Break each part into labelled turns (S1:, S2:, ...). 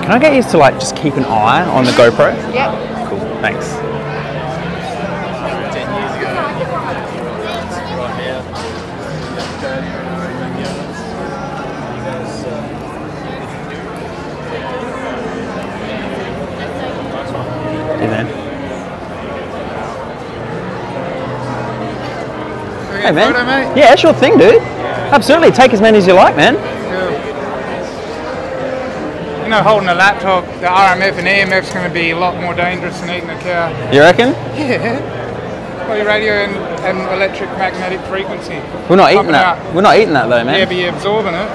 S1: Can I get you to like just keep an eye on the GoPro?
S2: Yep.
S1: Cool, thanks. Hey man.
S2: Photo, mate?
S1: Yeah, sure thing, dude. Absolutely. Take as many as you like, man.
S2: Cool. You know, holding a laptop, the RMF and EMF's going to be a lot more dangerous than eating a cow.
S1: You reckon?
S2: Yeah. Well, your radio and electric magnetic frequency.
S1: We're not eating that. We're not eating that though, man.
S2: Yeah, but you're absorbing it.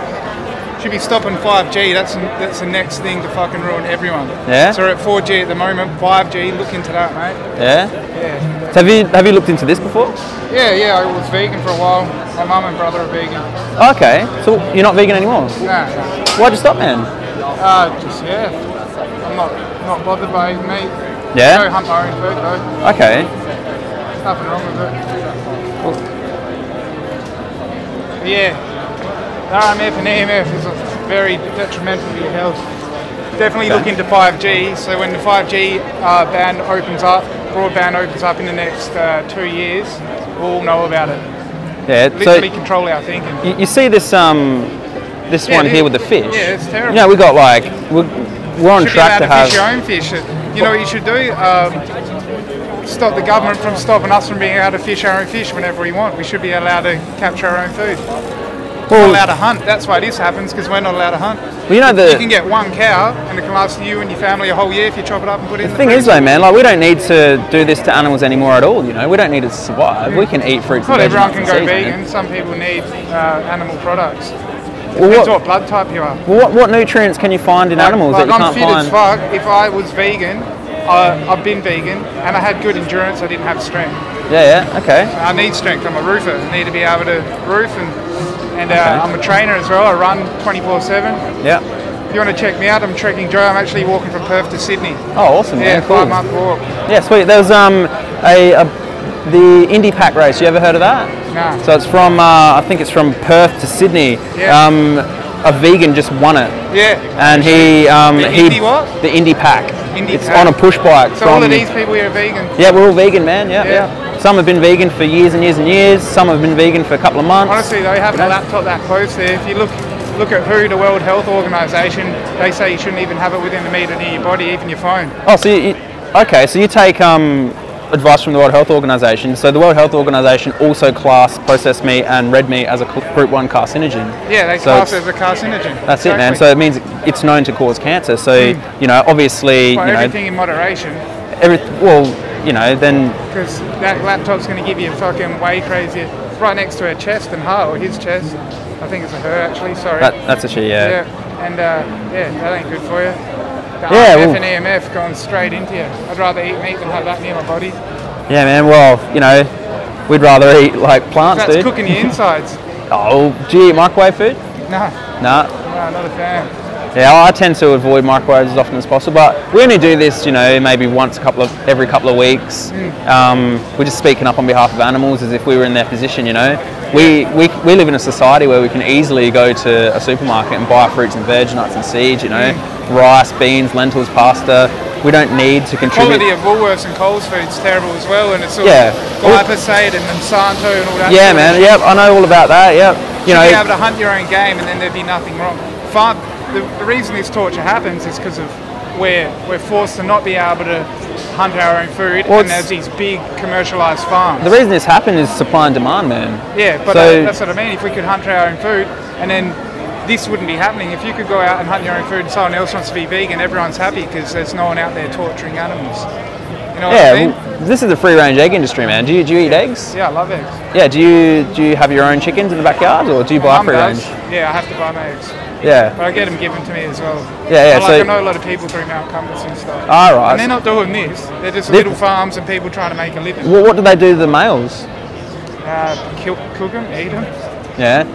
S2: Should be stopping 5G. That's the next thing to fucking ruin everyone.
S1: Yeah.
S2: So we're at 4G at the moment. 5G. Look into that, mate.
S1: Yeah.
S2: Yeah.
S1: So have you looked into this before?
S2: Yeah. I was vegan for a while. My mum and brother are vegan.
S1: Okay. So you're not vegan anymore?
S2: Nah.
S1: Why'd you stop, man?
S2: I'm not bothered by eating meat.
S1: Yeah.
S2: I go hunt my own food though.
S1: Okay.
S2: Nothing wrong with it. But yeah. RMF and EMF is very detrimental to your health. Definitely look into 5G. So when the 5G band opens up, broadband opens up in the next 2 years, we'll all know about it.
S1: Yeah.
S2: Literally control our thinking.
S1: You see this this one here with the fish.
S2: Yeah, it's terrible.
S1: You know, we got like we're on track to have.
S2: Fish your own fish. You know what you should do? Stop the government from stopping us from being able to fish our own fish whenever we want. We should be allowed to capture our own food. We're not allowed to hunt. That's why this happens, because we're not allowed to hunt.
S1: Well, you know
S2: you can get one cow and it can last you and your family a whole year if you chop it up and put it in the
S1: thing is though, man, like we don't need to do this to animals anymore at all. You know, we don't need it to survive. We can eat fruits.
S2: Not
S1: and
S2: everyone can
S1: vegetables
S2: go
S1: in season.
S2: vegan. Some people need animal products.
S1: Well,
S2: Depends what blood type you are.
S1: Well, what nutrients can you find in animals that you
S2: I'm
S1: can't
S2: fit
S1: find?
S2: as fuck. If I was vegan, I've been vegan and I had good endurance. I didn't have strength.
S1: Yeah. Okay.
S2: I need strength. I'm a roofer. I need to be able to roof and I'm a trainer as well. I run 24/7.
S1: Yeah.
S2: If you want to check me out, I'm Trekking Joe. I'm actually walking from Perth to Sydney.
S1: Oh, awesome.
S2: Yeah,
S1: man. Cool.
S2: 5-month walk.
S1: Yeah, sweet. There was the Indy Pack race. You ever heard of that?
S2: No.
S1: So it's from I think it's from Perth to Sydney.
S2: Yeah.
S1: A vegan just won it.
S2: Yeah.
S1: And he
S2: Indy what?
S1: The Indy Pack.
S2: Indy
S1: it's
S2: Pack.
S1: on a push bike.
S2: So all of these people here are vegan.
S1: Yeah, we're all vegan, man. Yeah. Some have been vegan for years and years and years. Some have been vegan for a couple of months.
S2: Honestly, though, having a laptop that close there, if you look at WHO, the World Health Organization, they say you shouldn't even have it within a metre near your body, even your phone.
S1: Oh, so so you take advice from the World Health Organization. So the World Health Organization also class processed meat and red meat as a Group 1 carcinogen.
S2: Yeah, they class it as a carcinogen.
S1: That's it, man. So it means it's known to cause cancer. So you know, obviously,
S2: well, everything in moderation.
S1: Then
S2: because that laptop's going to give you fucking way crazier. Right next to her chest and heart, or his chest. I think it's a her actually. Sorry.
S1: That's a she. Yeah.
S2: Yeah, and that ain't good for you. The RF and EMF going straight into you. I'd rather eat meat than have that near my body.
S1: Yeah, man. Well, you know, we'd rather eat like plants,
S2: That's cooking your insides.
S1: Oh, do you eat microwave food?
S2: No.
S1: No,
S2: not a fan.
S1: Yeah, I tend to avoid microwaves as often as possible, but we only do this, you know, maybe every couple of weeks. We're just speaking up on behalf of animals as if we were in their position, you know. We live in a society where we can easily go to a supermarket and buy fruits and veg, nuts and seeds, you know, rice, beans, lentils, pasta. We don't need to contribute.
S2: The quality of Woolworths and Coles food's terrible as well, and it's all glyphosate and Monsanto and all that.
S1: Yeah, man. Yep, I know all about that. Yep.
S2: You should be able to hunt your own game, and then there'd be nothing wrong. The reason this torture happens is because of we're forced to not be able to hunt our own food, and there's these big commercialised farms.
S1: The reason this happened is supply and demand, man.
S2: Yeah, but that's what I mean. If we could hunt our own food, and then this wouldn't be happening. If you could go out and hunt your own food and someone else wants to be vegan, everyone's happy because there's no one out there torturing animals. You know what I mean?
S1: Well, this is the free-range egg industry, man. Do you eat eggs?
S2: Yeah, I love eggs.
S1: Yeah, do you have your own chickens in the backyard, or do you buy free-range?
S2: Yeah, I have to buy my eggs.
S1: Yeah.
S2: But I get them given to me as well.
S1: Yeah.
S2: I know a lot of people through Mount Compass and stuff.
S1: All right.
S2: And they're not doing this. They're just little farms and people trying to make a living.
S1: Well, what do they do to the males?
S2: Cook them, eat them.
S1: Yeah.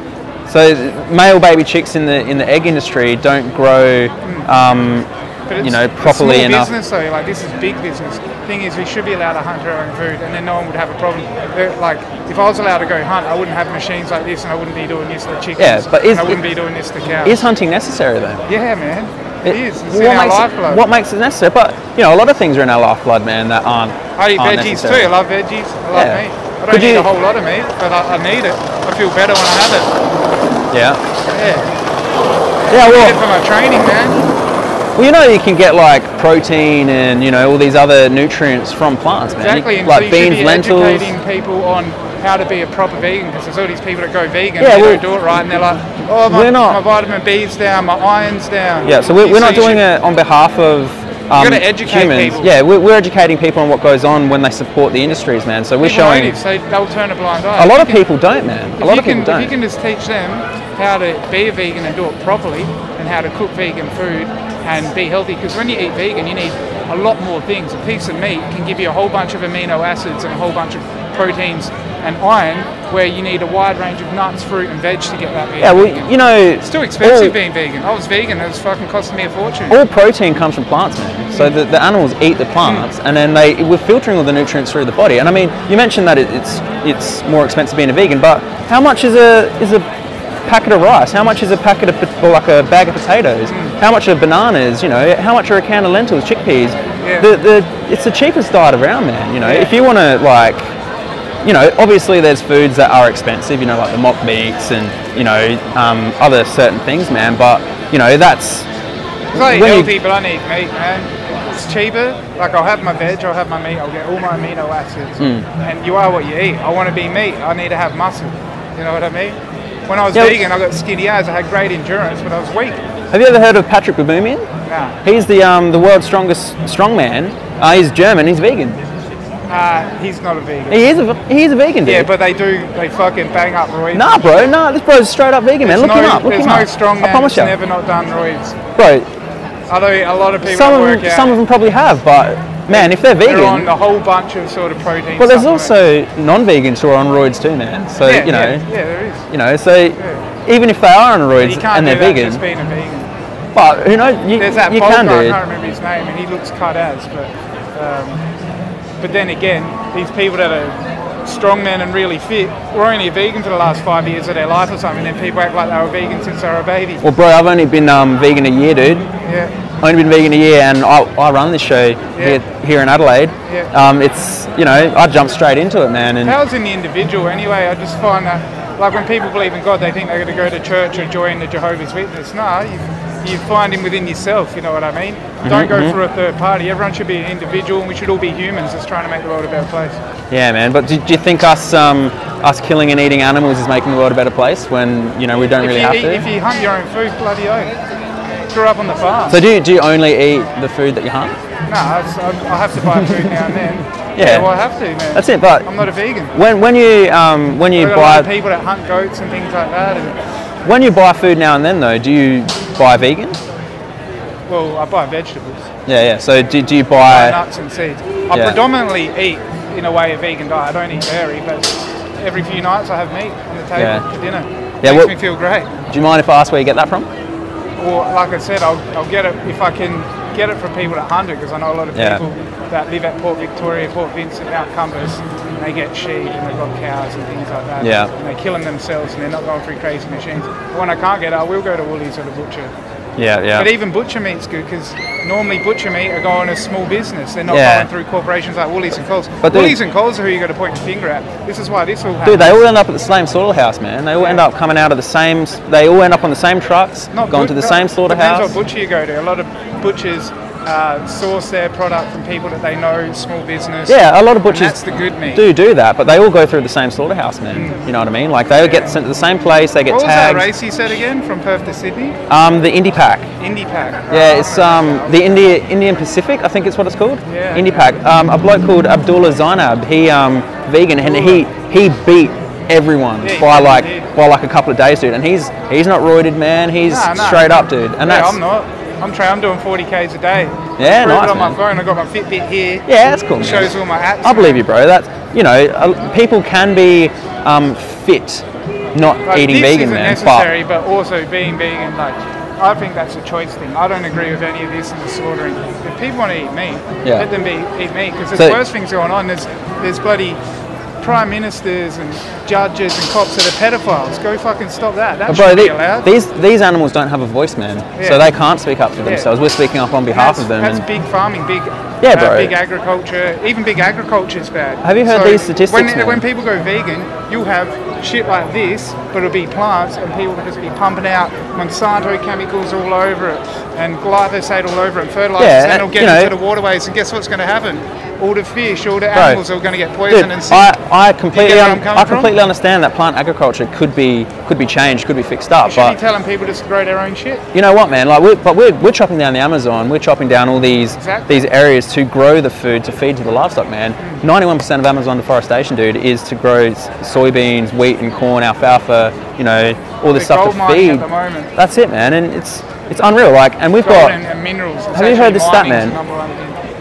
S1: So male baby chicks in the egg industry don't grow, properly enough.
S2: Business though, like this is big business. Thing is, we should be allowed to hunt our own food, and then no one would have a problem. Like, if I was allowed to go hunt, I wouldn't have machines like this, and I wouldn't be doing this to chickens.
S1: Yeah, but
S2: I wouldn't be doing this to cows.
S1: Is hunting necessary though?
S2: Yeah, man. It is. It's in our lifeblood.
S1: What makes it necessary? But you know, a lot of things are in our lifeblood, man, that aren't.
S2: I eat veggies
S1: necessary.
S2: too. I love veggies. I love meat. I don't eat a whole lot of meat, but I need it. I feel better when I have it.
S1: Yeah.
S2: Yeah.
S1: Yeah. Well,
S2: I need it for my training, man.
S1: Well, you know, you can get like protein and you know all these other nutrients from plants, man.
S2: Exactly.
S1: Like
S2: so
S1: beans, lentils.
S2: Educating people on how to be a proper vegan, because there's all these people that go vegan,
S1: yeah,
S2: they don't do it right, and they're like, oh, my vitamin B's down, my iron's down.
S1: Yeah, so we're not doing it on behalf of
S2: you've got to educate
S1: humans.
S2: people.
S1: Yeah, we're educating people on what goes on when they support the industries, man. So we're showing.
S2: Motives, so they'll turn a blind eye.
S1: A lot of people don't, man. A lot of people don't.
S2: If you can just teach them how to be a vegan and do it properly, and how to cook vegan food and be healthy, because when you eat vegan, you need a lot more things. A piece of meat can give you a whole bunch of amino acids and a whole bunch of proteins and iron, where you need a wide range of nuts, fruit and veg to get that vegan.
S1: Yeah, well, you know...
S2: It's too expensive being vegan. I was vegan, it was fucking costing me a fortune.
S1: All protein comes from plants, man. So the animals eat the plants, and then we're filtering all the nutrients through the body. And I mean, you mentioned that it's more expensive being a vegan, but how much is a packet of rice? How much is a packet of, or like a bag of potatoes? How much are bananas? You know, how much are a can of lentils, chickpeas? Yeah. It's the cheapest diet around, man. You know, if you want to like, you know, obviously there's foods that are expensive. You know, like the mock meats and you know other certain things, man. But you know that's.
S2: It's not healthy, but I need meat, man. It's cheaper. Like I'll have my veg, I'll have my meat, I'll get all my amino acids. And you are what you eat. I want to be meat. I need to have muscle. You know what I mean? When I was vegan, I got skinny as. I had great endurance, but I was weak.
S1: Have you ever heard of Patrick Baboumian?
S2: Nah.
S1: He's the world's strongest strongman. He's German. He's vegan.
S2: He's not a vegan.
S1: He is a vegan, dude.
S2: Yeah, but they fucking bang up roids.
S1: Nah, bro. Nah, this bro's straight up vegan, man. Look him up.
S2: There's no strong man that's never not done roids.
S1: Bro.
S2: Although a lot of people
S1: some of them probably have, but man, if they're vegan,
S2: they're on a whole bunch of sort of protein.
S1: Well, there's also non-vegans who are on roids too, man. So you know,
S2: there is.
S1: You know, so even if they are on roids and they're vegan,
S2: just being a vegan.
S1: But who knows?
S2: There's that guy, I can't remember his name, and he looks cut as, but then again, these people that are strongmen and really fit were only vegan for the last 5 years of their life or something, and then people act like they were vegan since they were a baby.
S1: Well, bro, I've only been vegan a year, dude.
S2: Yeah.
S1: Only been vegan a year, and I run this show here in Adelaide.
S2: Yeah.
S1: It's, you know, I jumped straight into it, man. And
S2: power's in the individual anyway. I just find that, like when people believe in God, they think they're going to go to church or join the Jehovah's Witness. No, you find him within yourself, you know what I mean? Don't go through a third party. Everyone should be an individual, and we should all be humans just trying to make the world a better place. Yeah,
S1: man. But do you think us killing and eating animals is making the world a better place when, you know, we don't really have to?
S2: If you hunt your own food, bloody oath. Grew up on the farm.
S1: So do you only eat the food that you hunt?
S2: No, I have to buy food now and then.
S1: Yeah,
S2: well, I have to, man.
S1: That's it. But
S2: I'm not a vegan.
S1: When you buy
S2: people that hunt goats and things like that. And
S1: when you buy food now and then, though, do you buy vegan?
S2: Well, I buy vegetables.
S1: Yeah. So do you buy
S2: nuts and seeds? I predominantly eat in a way a vegan diet. I don't eat dairy, but every few nights I have meat on the table for dinner. Yeah, makes me feel great.
S1: Do you mind if I ask where you get that from?
S2: Well, like I said, I'll get it if I can get it from people that hunt it, because I know a lot of people that live at Port Victoria, Port Vincent, Mount Compass, and they get sheep and they've got cows and things like that.
S1: Yeah.
S2: And they're killing themselves and they're not going through crazy machines. But when I can't get it, I will go to Woolies or the butcher.
S1: Yeah.
S2: But even butcher meat's good, because normally butcher meat are going as small business. They're not going through corporations like Woolies and Coles. But Woolies and Coles are who you got to point your finger at. This is why this all happens.
S1: Dude, they all end up at the same slaughterhouse, man. They all end up coming out of the same. They all end up on the same trucks, going to the same slaughterhouse.
S2: Depends what butcher you go to. A lot of butchers source their product from people that they know, small business.
S1: Yeah, a lot of butchers
S2: that's the good meat.
S1: do that, but they all go through the same slaughterhouse, man. You know what I mean? Like they all get sent to the same place. They get
S2: what
S1: tagged.
S2: What was that race you said again, from Perth to Sydney?
S1: The Indy Pack.
S2: Indy Pack.
S1: Yeah, it's the Indian Pacific, I think it's what it's called.
S2: Yeah.
S1: Indy Pack. A bloke called Abdullah Zainab. He vegan, and he beat everyone by like a couple of days, dude. And he's not roided, man. He's straight up, dude. And that's
S2: I'm not. I'm doing 40 Ks a day.
S1: Yeah, nice.
S2: On my phone, I got my Fitbit here.
S1: Yeah, that's cool. Man.
S2: Shows all my apps.
S1: I believe you, bro. That's people can be fit, not eating vegan, man.
S2: This isn't necessary, but also being vegan, like I think that's a choice thing. I don't agree with any of this in the slaughtering. If people want to eat meat, let them eat meat, because there's worse things going on. There's bloody prime ministers and judges and cops that are pedophiles. Go fucking stop that. That
S1: Bro,
S2: shouldn't be allowed.
S1: these animals don't have a voice, man.
S2: Yeah.
S1: So they can't speak up for themselves. We're speaking up on behalf of them.
S2: That's big farming, big big agriculture. Even big agriculture is bad.
S1: Have you heard these statistics,
S2: when people go vegan, you'll have shit like this, but it'll be plants, and people will just be pumping out Monsanto chemicals all over it, and glyphosate all over it, and fertilizers, and it'll get into the waterways, and guess what's going to happen? All the fish, all the animals are going to get poisoned and sick.
S1: I completely understand that plant agriculture could be changed, could be fixed up.
S2: You should be telling people just to grow their own shit.
S1: You know what, man? Like, we're chopping down the Amazon. We're chopping down all these areas to grow the food to feed to the livestock, man. 91% of Amazon deforestation, dude, is to grow soybeans, wheat, and corn, alfalfa. You know, all this stuff to feed.
S2: At the moment.
S1: That's it, man, and it's unreal. Like, and we've got
S2: and minerals.
S1: Have you heard this stat, man?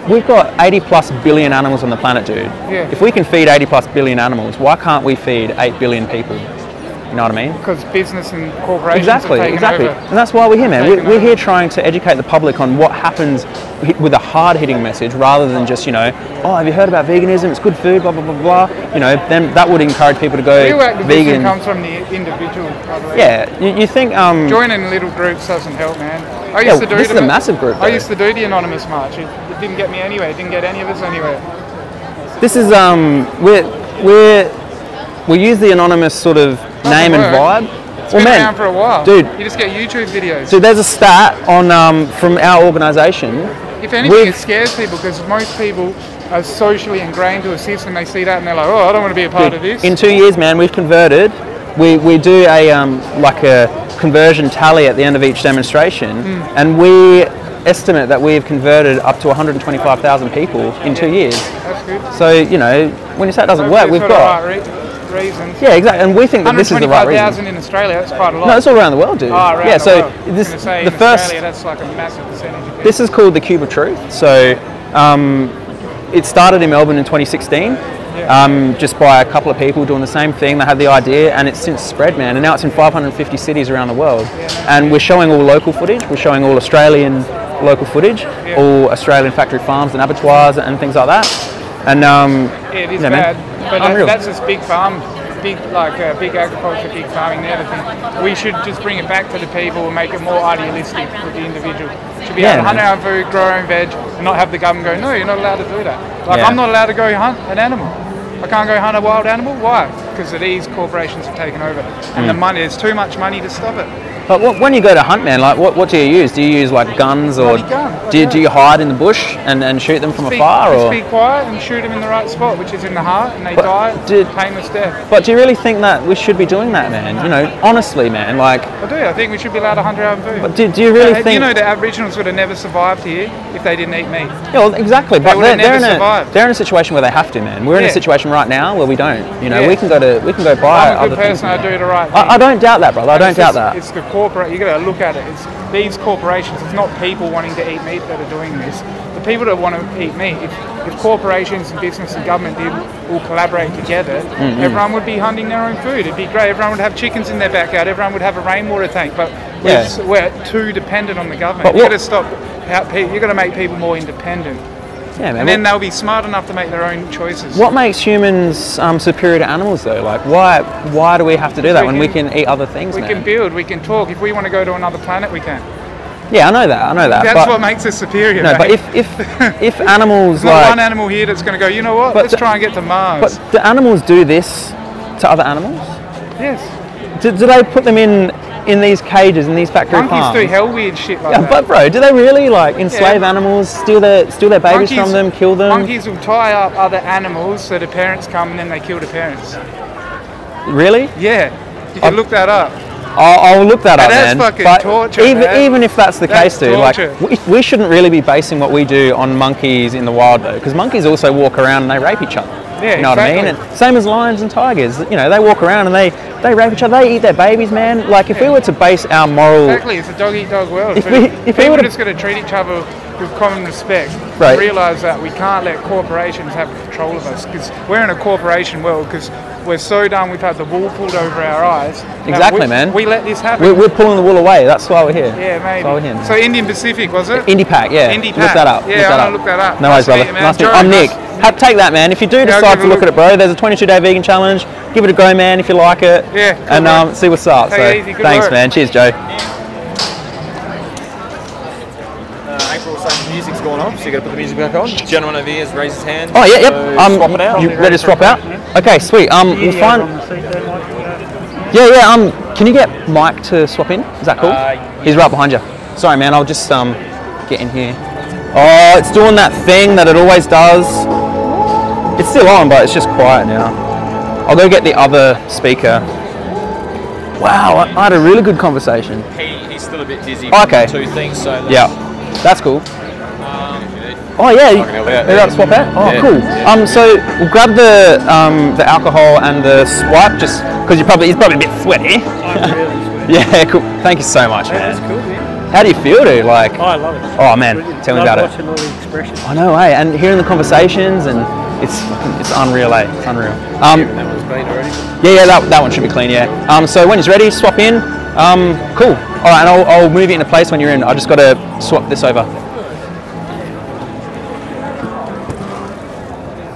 S1: We've got 80 plus billion animals on the planet, dude.
S2: Yeah.
S1: If we can feed 80 plus billion animals, why can't we feed 8 billion people? You know what I mean?
S2: Because business and corporations have taken over.
S1: And that's why we're here, man. We're here trying to educate the public on what happens with a hard-hitting message, rather than just, you know, oh, have you heard about veganism? It's good food, blah, blah, blah, blah. You know, then that would encourage people to go
S2: real activism
S1: vegan.
S2: Comes from the individual, I believe.
S1: Yeah, you think...
S2: joining little groups doesn't help, man.
S1: This is a massive group, though.
S2: I used to do the anonymous march. It didn't get me anywhere. It didn't get any of us anywhere.
S1: This is we use the anonymous sort of name and vibe.
S2: It's been around for a while,
S1: dude.
S2: You just get YouTube videos.
S1: So there's a stat on from our organisation.
S2: If anything, it scares people, because most people are socially ingrained to a system. They see that and they're like, oh, I don't want to be a part of this.
S1: In 2 years, man, we've converted. We do a like a conversion tally at the end of each demonstration, and we estimate that we've converted up to 125,000 people in 2 years.
S2: That's good.
S1: So, you know, when you say it doesn't work, we've got...
S2: reasons.
S1: Yeah, exactly, and we think that this is the right reason.
S2: 125,000 in Australia, that's quite a lot.
S1: No, it's all around the world, dude.
S2: Oh, around
S1: yeah,
S2: the
S1: so
S2: world.
S1: this
S2: the first Australia, that's like a massive percentage.
S1: This is called the Cube of Truth. So it started in Melbourne in 2016. Just by a couple of people doing the same thing. They had the idea, and it's since spread, man, and now it's in 550 cities around the world. And we're showing all local footage, we're showing all Australian local footage, all Australian factory farms and abattoirs and things like that. And
S2: it is bad, but that's this big farm, big agriculture, big farming and everything. We should just bring it back to the people and make it more idealistic with the individual. Should be able to hunt our own food, grow our own veg, and not have the government go, no, you're not allowed to do that. Like, I'm not allowed to go hunt an animal. I can't go hunt a wild animal. Why? Because these corporations have taken over, and the money. There's too much money to stop it.
S1: But when you go to hunt, man, like what do you use? Do you use like guns, or do you hide in the bush and shoot them from afar?
S2: Just be quiet and shoot them in the right spot, which is in the heart, and they die painless death.
S1: But do you really think that we should be doing that, man? You know, honestly, man, like...
S2: I do. I think we should be allowed to hunt our own food.
S1: But do you really think...
S2: You know, the Aboriginals would have never survived here if they didn't eat meat.
S1: Yeah, well, exactly. But they're in a situation where they have to, man. We're in a situation right now where we don't. You know, we can go buy other things.
S2: I'm a good person. I do the right thing.
S1: I don't doubt that, brother. I don't doubt that.
S2: It's the corporate. You got to look at it. It's these corporations. It's not people wanting to eat meat that are doing this. The people that want to eat meat. If corporations and business and government did all collaborate together, everyone would be hunting their own food. It'd be great. Everyone would have chickens in their backyard. Everyone would have a rainwater tank. But we're too dependent on the government. You got to stop. You got to make people more independent.
S1: Yeah, man.
S2: And then they'll be smart enough to make their own choices.
S1: What makes humans superior to animals, though? Like, why do we have to do that when we can eat other things?
S2: We can build, we can talk. If we want to go to another planet, we can.
S1: Yeah, I know that.
S2: That's what makes us superior.
S1: No, but if animals,
S2: there's not one animal here that's going to go, you know what? Let's try and get to Mars.
S1: But do animals do this to other animals?
S2: Yes.
S1: Do they put them in these cages, in these factory farms?
S2: Monkeys do hell weird shit like that.
S1: But bro, do they really like enslave animals, steal their babies from them, kill them?
S2: Monkeys will tie up other animals so the parents come and then they kill the parents.
S1: Really?
S2: Yeah. You can look that up.
S1: I'll look that up, man.
S2: That's fucking torture,
S1: even if that's the case, dude, like we shouldn't really be basing what we do on monkeys in the wild, though, because monkeys also walk around and they rape each other.
S2: Yeah,
S1: you know what I mean? And same as lions and tigers. You know, they walk around and they rape each other. They eat their babies, man. Like, if we were to base our moral...
S2: Exactly, it's a dog-eat-dog world.
S1: If we were
S2: just going to treat each other with common respect,
S1: right,
S2: realise that we can't let corporations have control of us, because we're in a corporation world, because we're so done. We've had the wool pulled over our eyes.
S1: Exactly, man.
S2: We let this happen.
S1: We're pulling the wool away. That's why we're here.
S2: Yeah, maybe.
S1: That's why we're here.
S2: So Indian Pacific, was it?
S1: Indie Pack, yeah.
S2: Indie
S1: Look
S2: Pack.
S1: that up.
S2: Yeah, I'm gonna look that up.
S1: No worries, brother. Nice to meet you. I'm Nick. Take that, man. If you do decide to look at it, bro, there's a 22-day vegan challenge. Give it a go, man, if you like it.
S2: Yeah. Cool,
S1: and see what's up.
S2: Take it easy. Good
S1: thanks,
S2: work.
S1: man. Cheers, Joe.
S3: April, some music's going on, so you got to put the music back on. Gentleman over here has raised his hand.
S1: Oh yeah, yep.
S3: Swap it out.
S1: You ready to swap out? Okay, sweet. We'll find. Yeah. Can you get Mike to swap in? Is that cool? He's right behind you. Sorry, man. I'll just get in here. Oh, it's doing that thing that it always does. It's still on, but it's just quiet now. I'll go get the other speaker. Wow, I had a really good conversation.
S3: He's still a bit dizzy.
S1: Okay.
S3: Two things, so
S1: Yeah, that's cool. Oh yeah, they're out to swap out. Oh,
S3: yeah,
S1: cool.
S3: Yeah.
S1: So we'll grab the alcohol and the swipe, just because he's probably a bit sweaty.
S4: I'm really sweaty.
S1: Yeah, cool. Thank you so much, man.
S4: That's cool, man.
S1: How do you feel, dude? Like,
S4: Oh, I love it.
S1: oh man,
S4: Brilliant.
S1: tell me
S4: Love
S1: about it.
S4: watching all the expressions.
S1: I know, eh? And hearing the conversations, and it's unreal, eh? It's unreal.
S3: That one's clean already.
S1: Yeah, that one should be clean, yeah. So when he's ready, swap in. Cool. All right, and I'll move it into place when you're in. I just got to swap this over.